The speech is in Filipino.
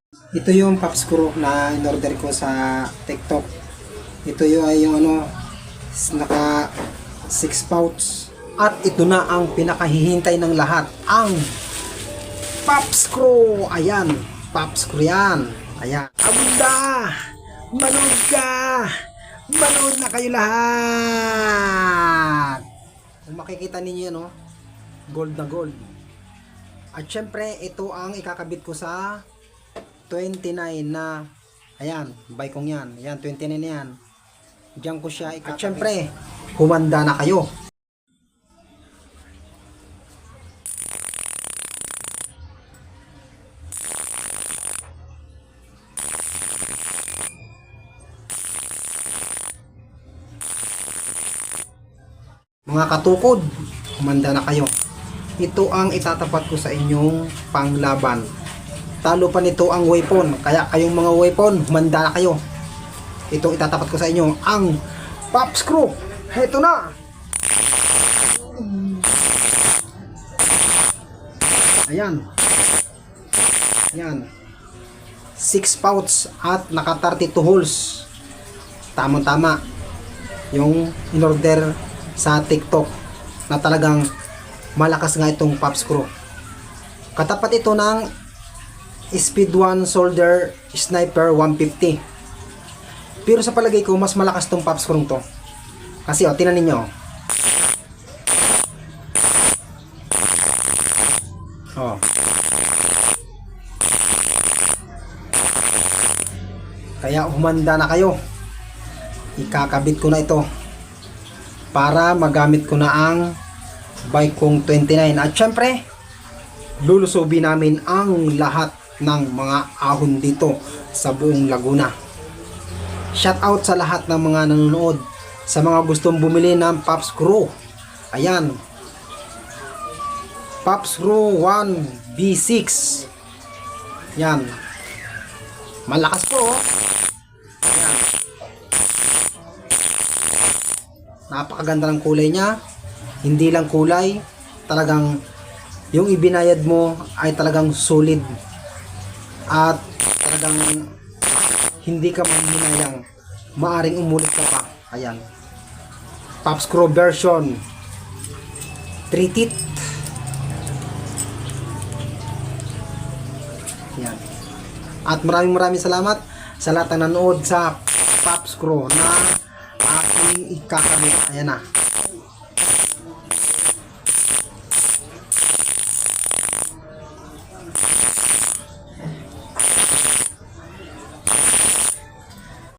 Ito yung pop screw na in-order ko sa TikTok. Ito yung naka 6 pouch. At ito na ang pinakahihintay ng lahat. Ang pop screw. Ayan. Pop screw yan. Ayan. Abunda! Manood ka! Manood na kayo lahat! Kung makikita ninyo yan, gold na gold. At syempre, ito ang ikakabit ko sa 29 na, ayan, bike kong yan. Ayan, 29 na yan. Diyan ko siya ikakabit. At syempre, humanda na kayo. Mga katukod, humanda na kayo. Ito ang itatapat ko sa inyong panglaban. Talo pa nito ang weapon. Kaya kayong mga weapon, humanda na kayo. Ito itatapat ko sa inyo, ang pop screw. Ito na. Ayan. Ayan. 6 pouch at naka 32 holes. Tamang-tama. Yung in-order sa TikTok na talagang malakas nga itong pop screw. Katapat ito ng Speed 1 Soldier Sniper 150. Pero sa palagay ko, mas malakas itong pop screw to. Kasi tingnan ninyo. Kaya humanda na kayo. Ikakabit ko na ito para magamit ko na ang bike kong 29. At syempre, lulusobin namin ang lahat ng mga ahon dito sa buong Laguna. Shout out sa lahat ng mga nanonood, sa mga gustong bumili ng pop screw. Ayan, pop screw 1B6. Yan, malakas po. Ayan. Napakaganda ng kulay niya. Hindi lang kulay, talagang yung ibinayad mo ay talagang solid at talagang hindi ka manghinayang, maaring umulit ka pa. Ayan, pop screw version 3 teeth. Ayan. At maraming salamat sa lahat ng nanood sa pop screw na aking ikakabit. Ayan na.